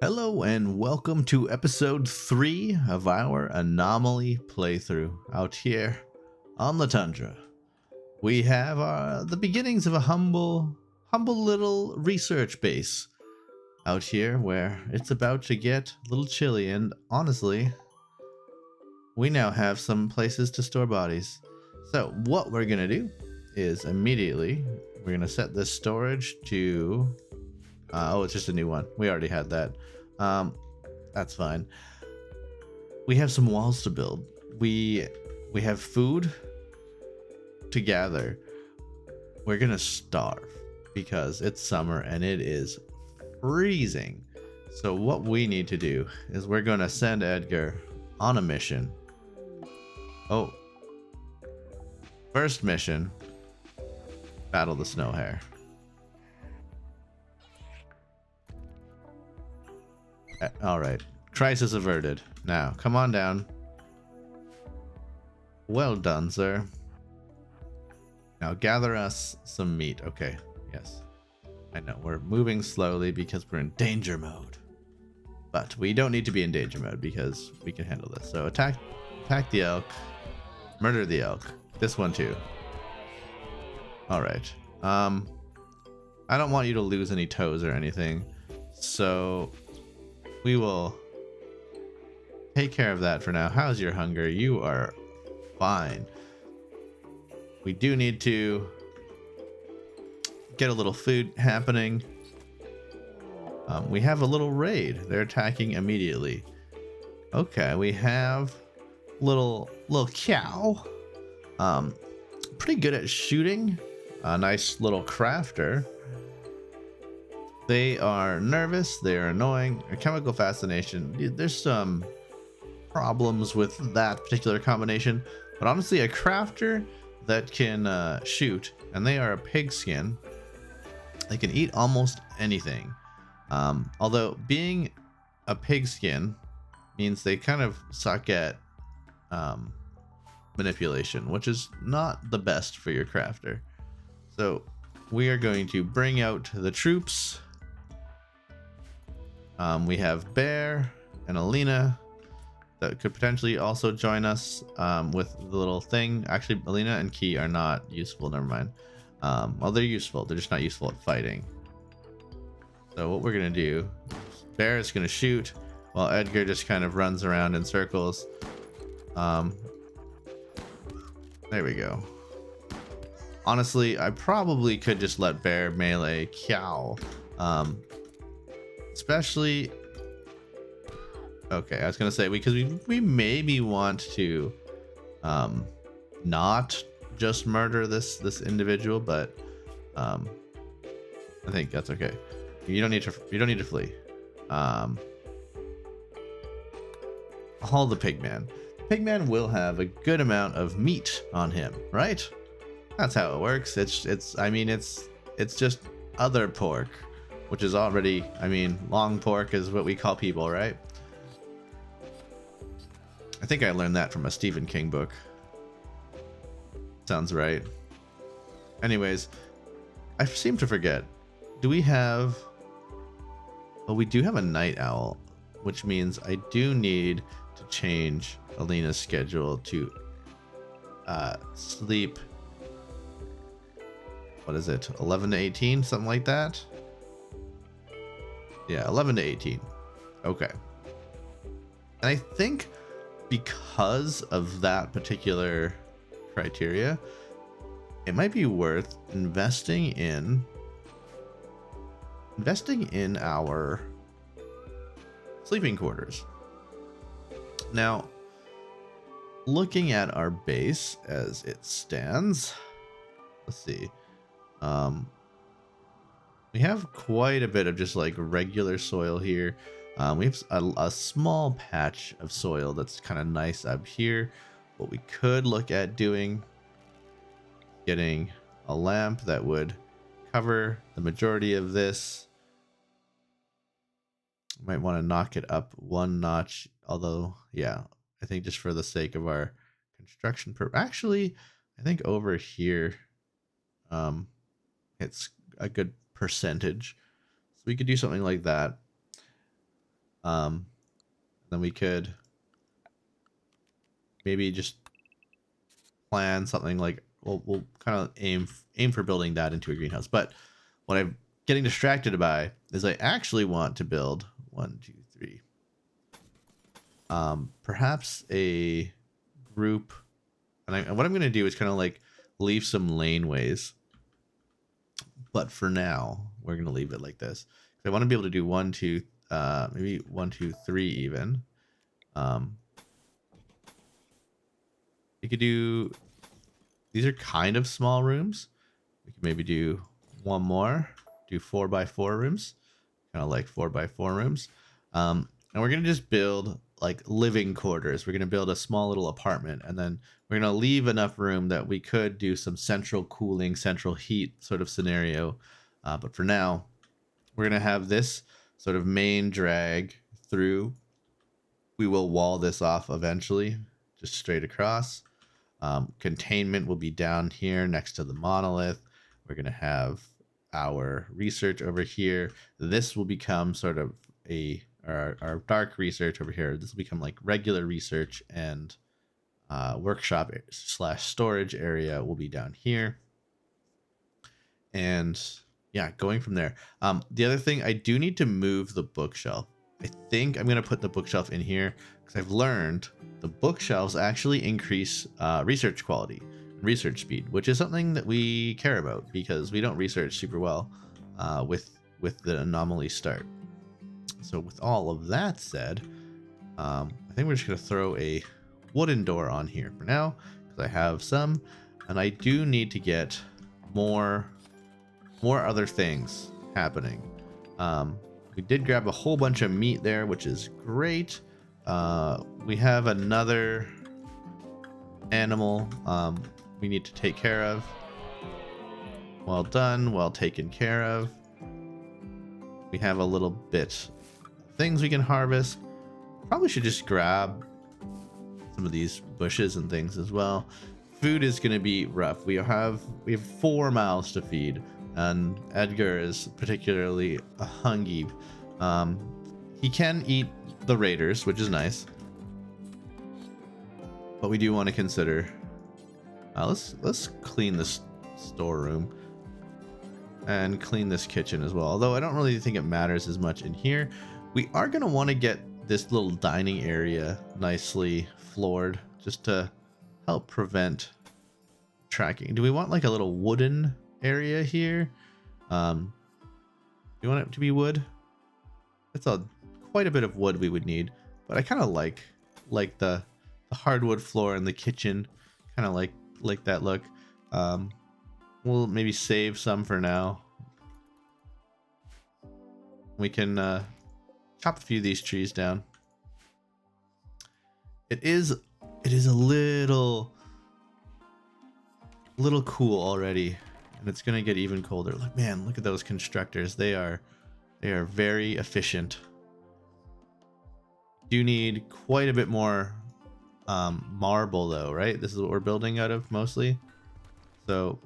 Hello and welcome to episode 3 of our Anomaly playthrough out here on the Tundra. We have the beginnings of a humble little research base out here where it's about to get a little chilly, and honestly, we now have some places to store bodies. So what we're going to do is immediately we're going to set this storage to oh, it's just a new one. We already had that. That's fine. We have some walls to build. We have food to gather. We're gonna starve because it's summer and it is freezing. So what we need to do is we're gonna send Edgar on a mission. Oh, first mission: battle the snow hare. All right, crisis averted. Now, come on down. Well done, sir. Now gather us some meat. Okay, yes. I know, we're moving slowly because we're in danger mode. But we don't need to be in danger mode because we can handle this. So attack the elk. Murder the elk. This one too. All right. I don't want you to lose any toes or anything. So we will take care of that for now. How's your hunger? You are fine. We do need to get a little food happening. We have a little raid. They're attacking immediately. Okay, we have little cow. Pretty good at shooting. A nice little crafter. They are nervous, they are annoying. A chemical fascination. There's some problems with that particular combination, but honestly, a crafter that can shoot, and they are a pigskin. They can eat almost anything. Although being a pigskin means they kind of suck at manipulation, which is not the best for your crafter. So we are going to bring out the troops. We have Bear and Alina that could potentially also join us with the little thing. Actually, Alina and Key are not useful. Never mind. Well, they're useful. They're just not useful at fighting. So what we're going to do, Bear is going to shoot while Edgar just kind of runs around in circles. There we go. Honestly, I probably could just let Bear melee cow. Especially, okay, I was gonna say because we maybe want to not just murder this individual, but I think that's okay. You don't need to flee. Haul the pigman. Pigman will have a good amount of meat on him, right? That's how it works. It's just other pork, which is already, long pork is what we call people, right? I think I learned that from a Stephen King book. Sounds right. Anyways, I seem to forget. Do we have... Oh, we do have a night owl, which means I do need to change Alina's schedule to sleep... What is it? 11 to 18? Something like that? Yeah, 11 to 18. Okay. And I think because of that particular criteria, it might be worth investing in our sleeping quarters. Now, looking at our base as it stands, let's see. We have quite a bit of just like regular soil here. We have a small patch of soil that's kind of nice up here. What we could look at doing, getting a lamp that would cover the majority of this. Might want to knock it up one notch, although, yeah, I think just for the sake of our construction actually, I think over here, it's a good percentage, so we could do something like that. Then we could maybe just plan something like we'll kind of aim for building that into a greenhouse. But what I'm getting distracted by is I actually want to build 1, 2, 3. Perhaps a group, and what I'm going to do is kind of like leave some laneways. But for now, we're going to leave it like this. I want to be able to do 1, 2, maybe 1, 2, 3 even. You could do, these are kind of small rooms. We could maybe do one more, do 4x4 rooms, kind of like 4x4 rooms. And we're going to just build like living quarters. We're going to build a small little apartment, and then we're going to leave enough room that we could do some central cooling, central heat sort of scenario. But for now, we're going to have this sort of main drag through. We will wall this off eventually, just straight across. Containment will be down here next to the monolith. We're going to have our research over here. This will become sort of our dark research over here. This will become like regular research, and workshop / storage area will be down here. And yeah, going from there. The other thing, I do need to move the bookshelf. I think I'm going to put the bookshelf in here because I've learned the bookshelves actually increase research quality, research speed, which is something that we care about because we don't research super well with the anomaly start. So with all of that said, I think we're just going to throw a wooden door on here for now because I have some, and I do need to get more other things happening. We did grab a whole bunch of meat there, which is great. We have another animal we need to take care of. Well done, well taken care of. We have a little bit of things we can harvest. Probably should just grab some of these bushes and things as well. Food is going to be rough. We have 4 mouths to feed, and Edgar is particularly a hungry. He can eat the raiders, which is nice, but we do want to consider. Let's clean this storeroom and clean this kitchen as well. Although I don't really think it matters as much in here. We are going to want to get this little dining area nicely floored just to help prevent tracking. Do we want like a little wooden area here? Do you want it to be wood? It's quite a bit of wood we would need, but I kind of like the hardwood floor in the kitchen. Kind of like that look. We'll maybe save some for now. We can chop a few of these trees down. It is a little cool already, and it's gonna get even colder. Look, man, look at those constructors. They are very efficient. Do need quite a bit more marble though, right? This is what we're building out of mostly. So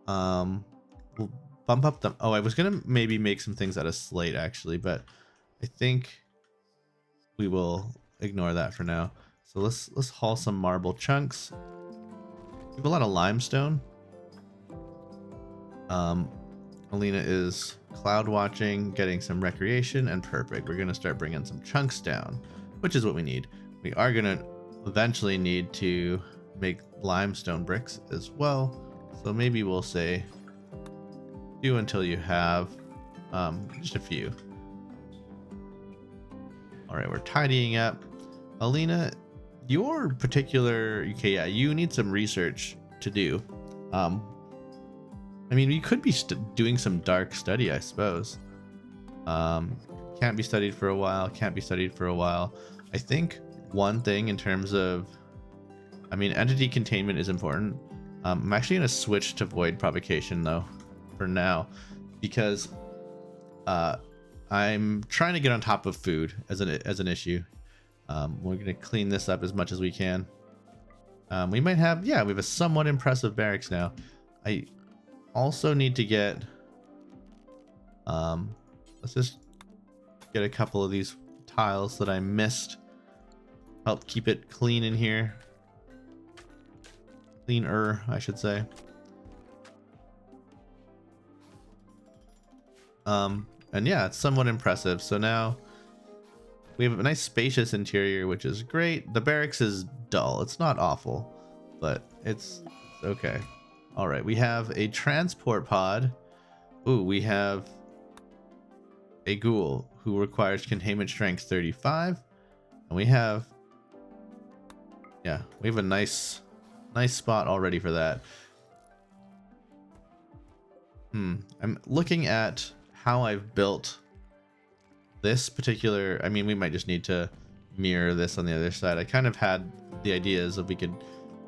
we'll bump up them. Oh, I was gonna maybe make some things out of slate actually, but I think we will ignore that for now. So let's haul some marble chunks. We have a lot of limestone. Alina is cloud watching, getting some recreation, and perfect. We're gonna start bringing some chunks down, which is what we need. We are gonna eventually need to make limestone bricks as well. So maybe we'll say do until you have just a few. All right, we're tidying up. Alina, your particular, okay, yeah, you need some research to do. I mean, you could be doing some dark study, I suppose. Can't be studied for a while, can't be studied for a while. I think one thing in terms of, I mean, entity containment is important. I'm actually going to switch to void provocation though, for now, because I'm trying to get on top of food as an issue. We're going to clean this up as much as we can. We might have, yeah, we have a somewhat impressive barracks now. I also need to get, let's just get a couple of these tiles that I missed. Help keep it clean in here. Cleaner, I should say. And yeah, it's somewhat impressive. So now we have a nice spacious interior, which is great. The barracks is dull. It's not awful, but it's okay. All right, we have a transport pod. Ooh, we have a ghoul who requires containment strength 35. And we have, yeah, we have a nice spot already for that. I'm looking at how I've built this particular, I mean, we might just need to mirror this on the other side. I kind of had the ideas of we could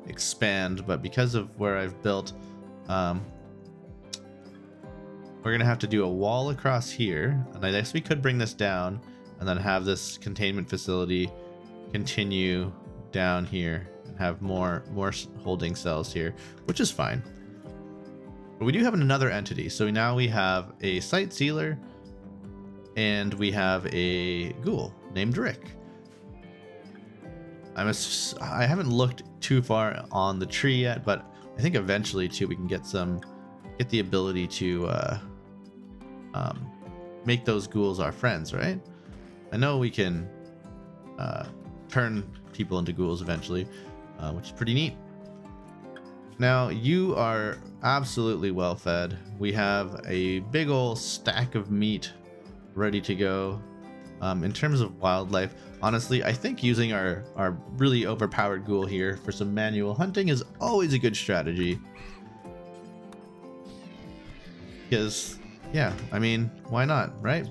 expand, but because of where I've built, we're gonna have to do a wall across here, and I guess we could bring this down and then have this containment facility continue down here and have more holding cells here, which is fine. But we do have another entity, so now we have a site sealer and we have a ghoul named Rick. I haven't looked too far on the tree yet, but I think eventually too we can get the ability to make those ghouls our friends, right? I know we can turn people into ghouls eventually, which is pretty neat. Now you are absolutely well fed. We have a big old stack of meat ready to go. In terms of wildlife, honestly, I think using our really overpowered ghoul here for some manual hunting is always a good strategy. Because, yeah, I mean, why not, right?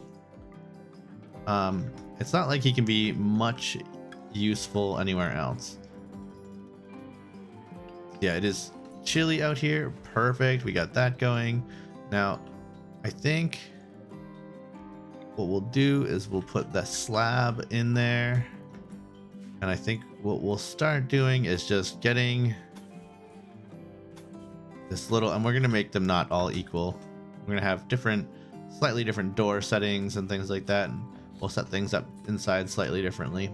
It's not like he can be much useful anywhere else. Yeah, it is chilly out here. Perfect. We got that going. Now, I think what we'll do is we'll put the slab in there. And I think what we'll start doing is just getting this little, and we're going to make them not all equal. We're going to have slightly different door settings and things like that. And we'll set things up inside slightly differently.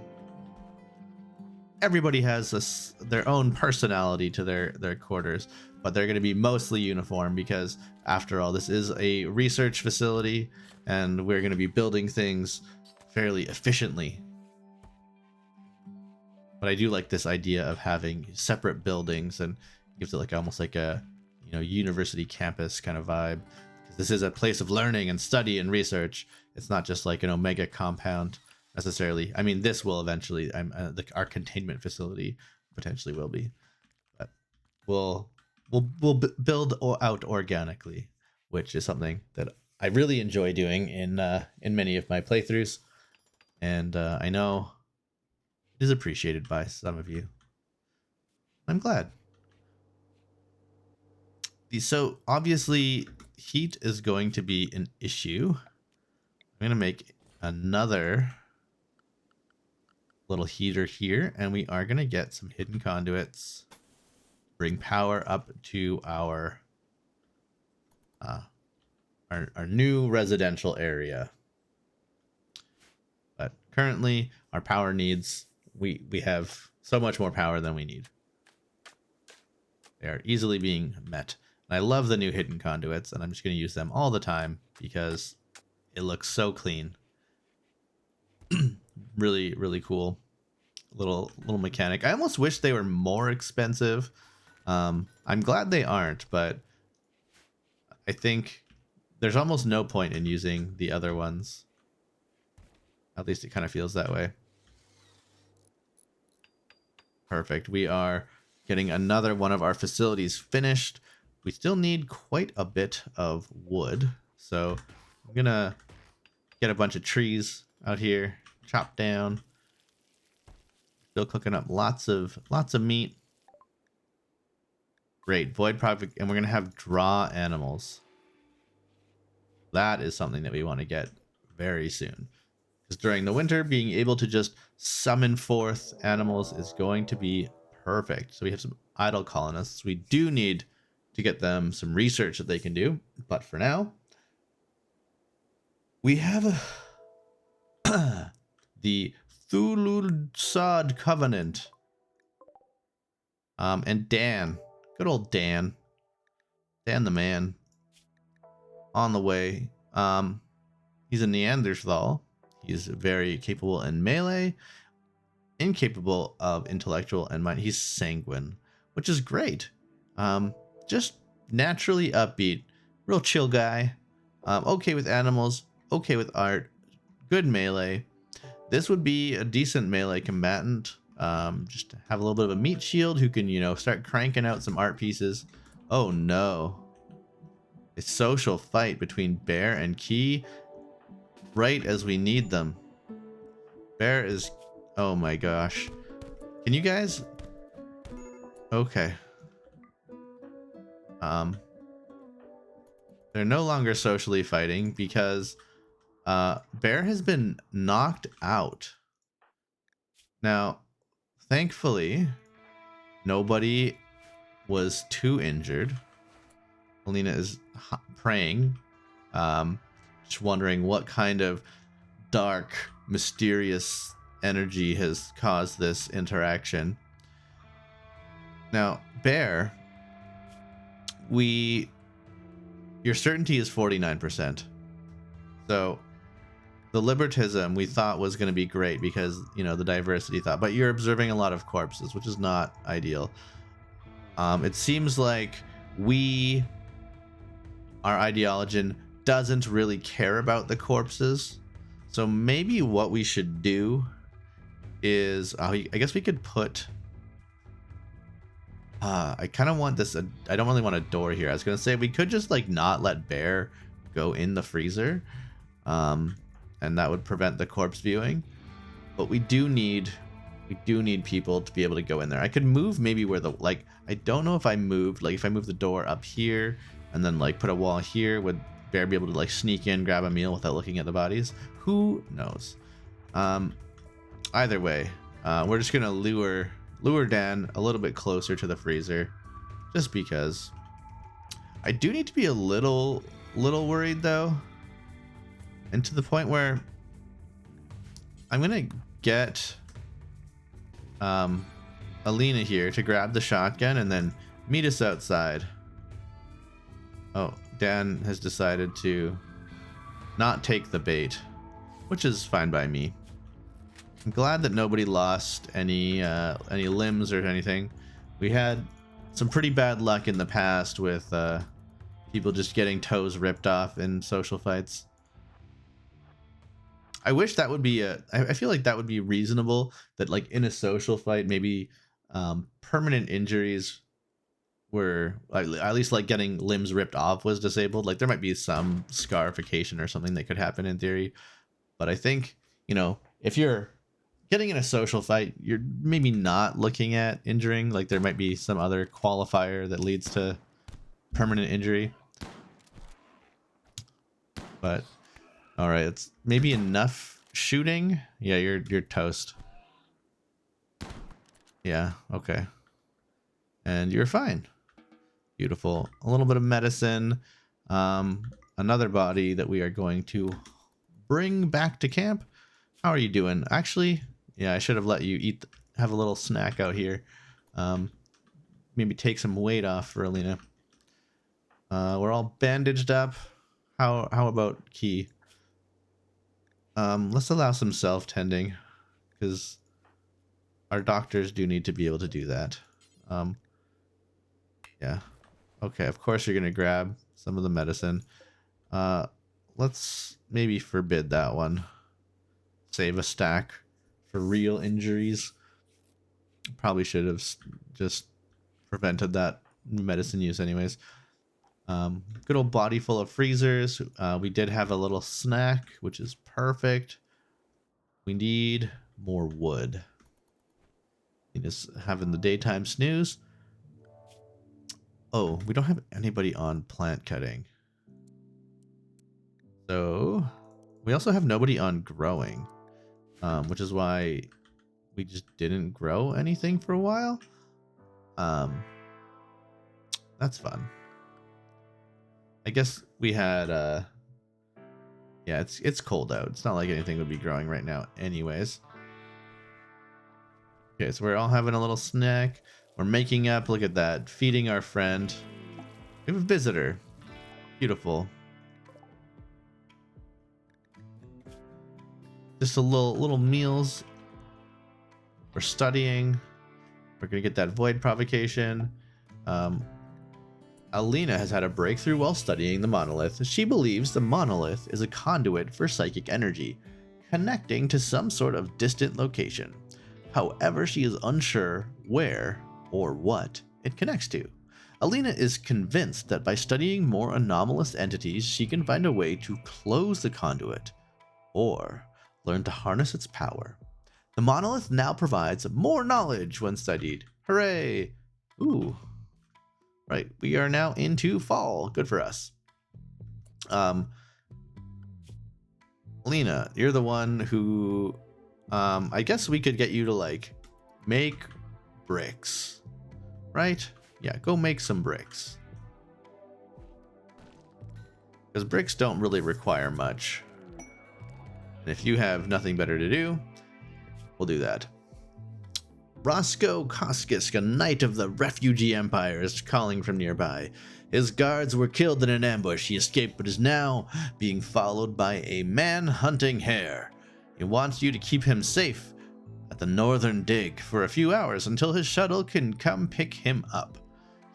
Everybody has their own personality to their quarters, but they're going to be mostly uniform because, after all, this is a research facility and we're going to be building things fairly efficiently. But I do like this idea of having separate buildings, and gives it like almost like a university campus kind of vibe. This is a place of learning and study and research. It's not just like an Omega compound necessarily. I mean, this will eventually. Our containment facility potentially will be, but we'll build out organically, which is something that I really enjoy doing in many of my playthroughs, and I know it is appreciated by some of you. I'm glad. So obviously, heat is going to be an issue. I'm going to make another little heater here, and we are going to get some hidden conduits, bring power up to our new residential area. But currently our power needs, we have so much more power than we need. They are easily being met. And I love the new hidden conduits, and I'm just going to use them all the time because it looks so clean. Really, really cool little mechanic. I almost wish they were more expensive. I'm glad they aren't, but I think there's almost no point in using the other ones. At least it kind of feels that way. Perfect. We are getting another one of our facilities finished. We still need quite a bit of wood, so I'm gonna get a bunch of trees out here, chop down. Still cooking up lots of meat. Great. Void project, and we're gonna have draw animals. That is something that we want to get very soon, because during the winter, being able to just summon forth animals is going to be perfect. So we have some idle colonists. We do need to get them some research that they can do, but for now, we have the Thuludsad Covenant. And Dan. Good old Dan. Dan the man. On the way. He's a Neanderthal. He's very capable in melee, incapable of intellectual and mind. He's sanguine, which is great. Just naturally upbeat, real chill guy. Okay with animals, okay with art, good melee. This would be a decent melee combatant. Just to have a little bit of a meat shield who can, start cranking out some art pieces. Oh no. A social fight between Bear and Key right as we need them. Bear is... Oh my gosh. Can you guys... Okay. They're no longer socially fighting because Bear has been knocked out. Now, thankfully, nobody was too injured. Alina is praying, just wondering what kind of dark, mysterious energy has caused this interaction. Now, Bear, your certainty is 49%. So the libertism we thought was going to be great because, the diversity thought, but you're observing a lot of corpses, which is not ideal. It seems like our ideologian doesn't really care about the corpses. So maybe what we should do is, I guess we could put, I kind of want this, I don't really want a door here. I was going to say we could just not let Bear go in the freezer. And that would prevent the corpse viewing. But we do need people to be able to go in there. I could move maybe where I don't know if I moved, if I move the door up here and then put a wall here, would Bear be able to sneak in, grab a meal without looking at the bodies? Who knows? Either way, we're just gonna lure Dan a little bit closer to the freezer, just because. I do need to be a little worried though, and to the point where I'm gonna get Alina here to grab the shotgun and then meet us outside. Oh, Dan has decided to not take the bait, which is fine by me. I'm glad that nobody lost any limbs or anything. We had some pretty bad luck in the past with people just getting toes ripped off in social fights. I wish that would be I feel like that would be reasonable, that in a social fight maybe permanent injuries were at least getting limbs ripped off was disabled. There might be some scarification or something that could happen in theory, but I think if you're getting in a social fight, you're maybe not looking at injuring. There might be some other qualifier that leads to permanent injury. But all right, it's maybe enough shooting. Yeah, you're toast. Yeah, okay. And you're fine. Beautiful. A little bit of medicine. Another body that we are going to bring back to camp. How are you doing? Actually, yeah, I should have let you have a little snack out here. Maybe take some weight off for Alina. We're all bandaged up. How about Key? Let's allow some self-tending, because our doctors do need to be able to do that. Yeah. Okay, of course you're gonna grab some of the medicine. Let's maybe forbid that one. Save a stack for real injuries. Probably should have just prevented that medicine use anyways. Good old body full of freezers. We did have a little snack, which is perfect. We need more wood. We just having the daytime snooze. Oh, we don't have anybody on plant cutting. So we also have nobody on growing, which is why we just didn't grow anything for a while. That's fun. I guess we had Yeah, it's cold out. It's not like anything would be growing right now anyways. Okay, so we're all having a little snack. We're making up. Look at that. Feeding our friend. We have a visitor. Beautiful. Just a little meals. We're studying. We're gonna get that void provocation. Alina has had a breakthrough while studying the monolith. She believes the monolith is a conduit for psychic energy, connecting to some sort of distant location. However, she is unsure where or what it connects to. Alina is convinced that by studying more anomalous entities, she can find a way to close the conduit or learn to harness its power. The monolith now provides more knowledge when studied. Hooray! Ooh. Right, we are now into fall. Good for us. Lena, you're the one who, I guess we could get you to like make bricks, right? Yeah, go make some bricks. Because bricks don't really require much. And if you have nothing better to do, we'll do that. Roscoe Koskisk, a knight of the Refugee Empire, is calling from nearby. His guards were killed in an ambush. He escaped but is now being followed by a man hunting hare. He wants you to keep him safe at the northern dig for a few hours until his shuttle can come pick him up.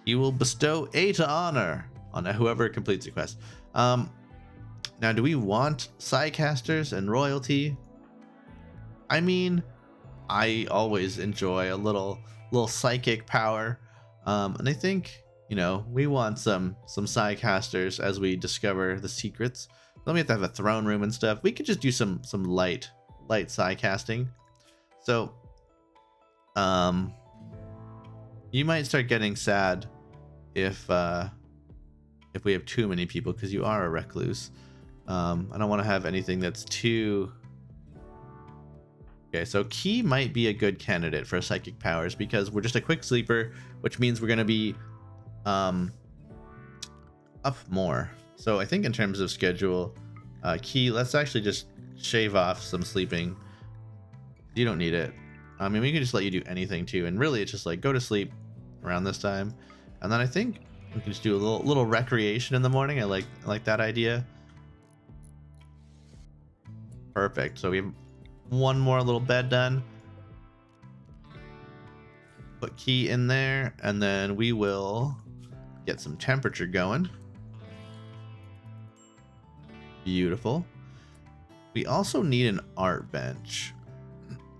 He will bestow 8 honor on whoever completes the quest. Now, do we want Psycasters and royalty? I mean, I always enjoy a little psychic power, and I think, you know, we want some Psycasters as we discover the secrets. Then we have to have a throne room and stuff. We could just do some light Psycasting. So, you might start getting sad if we have too many people, because you are a recluse. I don't want to have anything that's too... Okay, so Key might be a good candidate for psychic powers because we're just a quick sleeper, which means we're going to be up more. So I think in terms of schedule, Key, let's actually just shave off some sleeping. You don't need it. I mean, we can just let you do anything too, and really it's just like go to sleep around this time, and then I think we can just do a little recreation in the morning. I like that idea. Perfect. So we have one more little bed done. Put Key in there, and then we will get some temperature going. Beautiful. We also need an art bench.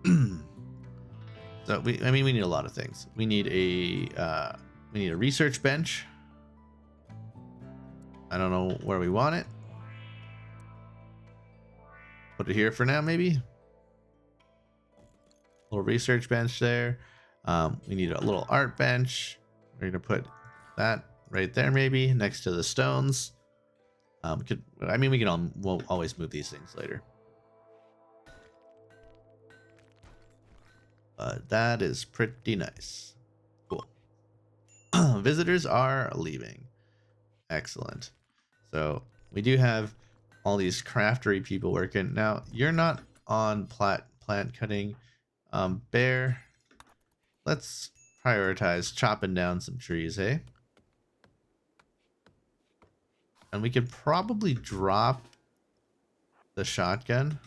So we need a lot of things. We need a research bench. I don't know where we want it. Put it here for now, maybe. Little research bench there. We need a little art bench. We're gonna put that right there, maybe next to the stones. We'll always move these things later. That is pretty nice. Cool. Visitors are leaving. Excellent. So we do have all these craftery people working. Now, you're not on plant cutting. Bear, let's prioritize chopping down some trees, eh? And we could probably drop the shotgun.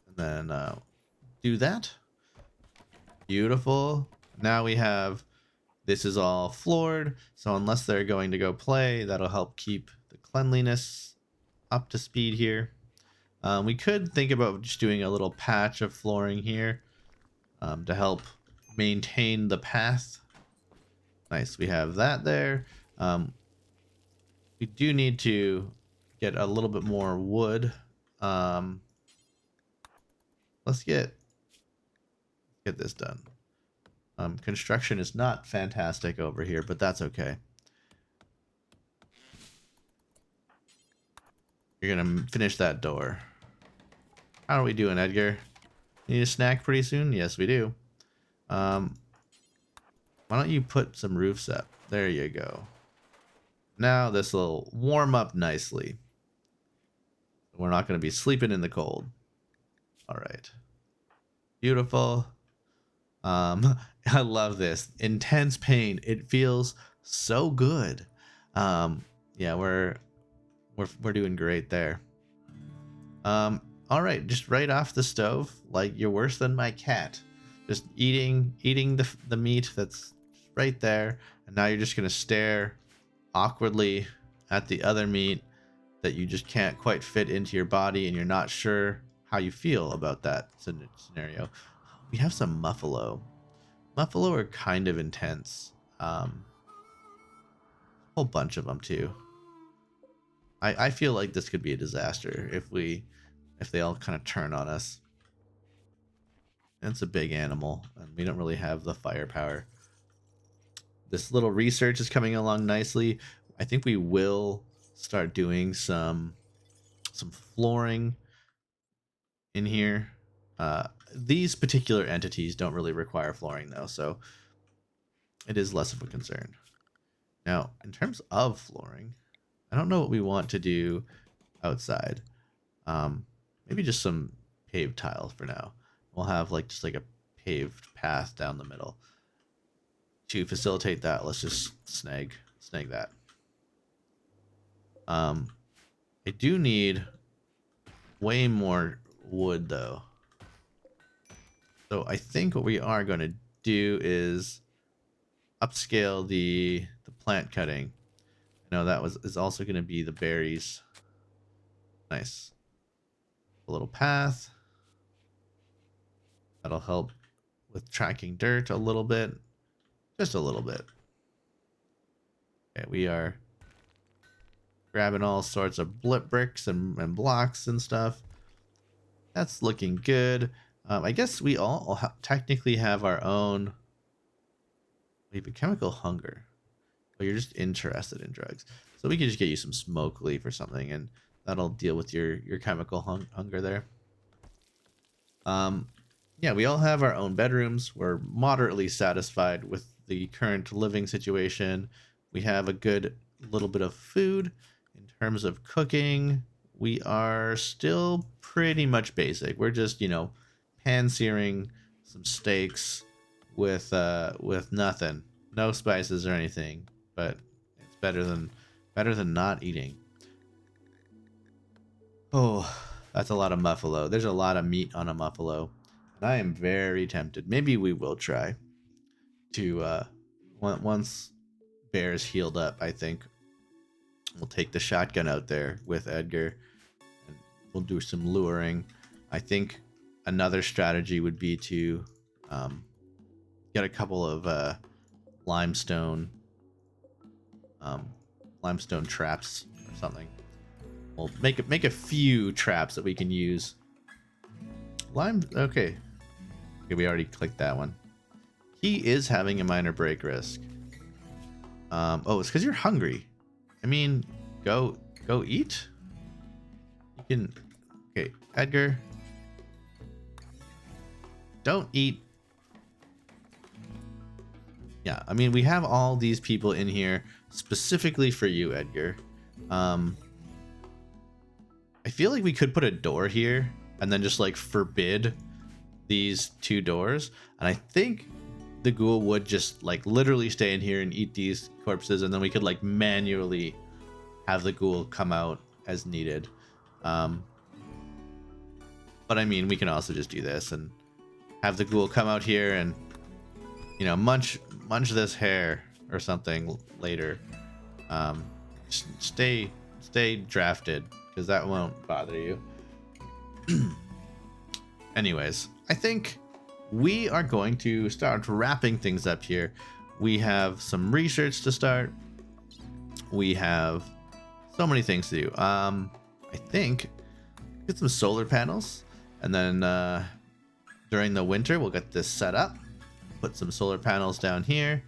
And then do that. Beautiful. Now we have, this is all floored, so unless they're going to go play, that'll help keep the cleanliness up to speed here. We could think about just doing a little patch of flooring here to help maintain the path. Nice, we have that there. We do need to get a little bit more wood. Let's get this done. Construction is not fantastic over here, but that's okay. You're gonna finish that door. How are we doing, Edgar? Need a snack pretty soon? Yes, we do. My Why don't you put some roofs up? There you go. Now this will warm up nicely. We're not going to be sleeping in the cold. All right. Beautiful. I love this. Intense pain. It feels so good. Yeah, we're doing great there. All right, just right off the stove, like you're worse than my cat. Just eating the meat that's right there, and now you're just gonna stare awkwardly at the other meat that you just can't quite fit into your body, and you're not sure how you feel about that scenario. We have some muffalo. Muffalo are kind of intense. A whole bunch of them too. I feel like this could be a disaster if they all kind of turn on us. It's a big animal, and we don't really have the firepower. This little research is coming along nicely. I think we will start doing some flooring in here. These particular entities don't really require flooring though, so it is less of a concern. Now, in terms of flooring, I don't know what we want to do outside. Maybe just some paved tiles for now. We'll have just like a paved path down the middle. To facilitate that, let's just snag that. I do need way more wood though. So I think what we are going to do is upscale the plant cutting. No, that is also going to be the berries. Nice. A little path. That'll help with tracking dirt a little bit. Just a little bit. Okay, we are grabbing all sorts of blip bricks and blocks and stuff. That's looking good. I guess we all technically have our own. We have a chemical hunger. But you're just interested in drugs. So we can just get you some smoke leaf or something, and that'll deal with your chemical hunger there. Yeah, we all have our own bedrooms. We're moderately satisfied with the current living situation. We have a good little bit of food. In terms of cooking, we are still pretty much basic. We're just, pan searing some steaks with nothing. No spices or anything, but it's better than not eating. Oh, that's a lot of muffalo. There's a lot of meat on a muffalo. And I am very tempted. Maybe we will try to once Bear's healed up, I think we'll take the shotgun out there with Edgar and we'll do some luring. I think another strategy would be to get a couple of limestone traps or something. We'll make a few traps that we can use. Okay, we already clicked that one. He is having a minor break risk. Oh, it's because you're hungry. I mean, go eat. You can. Okay, Edgar. Don't eat. Yeah, I mean, we have all these people in here specifically for you, Edgar. I feel like we could put a door here and then just forbid these two doors. And I think the ghoul would just literally stay in here and eat these corpses, and then we could manually have the ghoul come out as needed. But I mean, we can also just do this and have the ghoul come out here and munch this hair or something later. Stay drafted, because that won't bother you. Anyways, I think we are going to start wrapping things up here. We have some research to start. We have so many things to do. I think get some solar panels, and then during the winter we'll get this set up. Put some solar panels down here.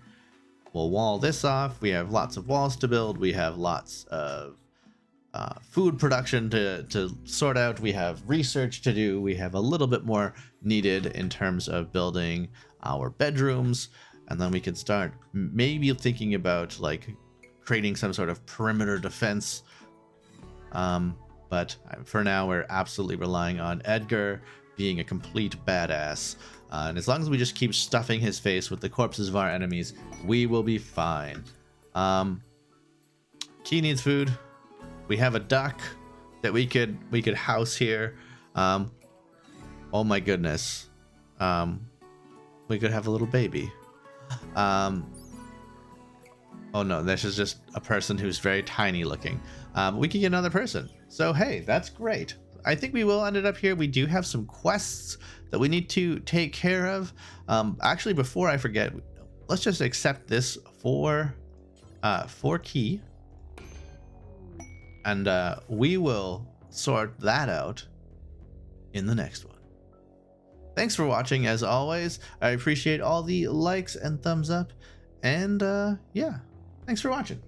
We'll wall this off. We have lots of walls to build. We have lots of food production to sort out. We have research to do. We have a little bit more needed in terms of building our bedrooms. and then we can start maybe thinking about like creating some sort of perimeter defense. But for now, we're absolutely relying on Edgar being a complete badass. And as long as we just keep stuffing his face with the corpses of our enemies, we will be fine. Key needs food. We have a duck that we could house here. Oh my goodness. We could have a little baby. Oh no, this is just a person who's very tiny looking. We could get another person. So hey, that's great. I think we will end it up here. We do have some quests that we need to take care of. Actually, before I forget, let's just accept this for key. And we will sort that out in the next one. Thanks for watching, as always. I appreciate all the likes and thumbs up. And yeah, thanks for watching.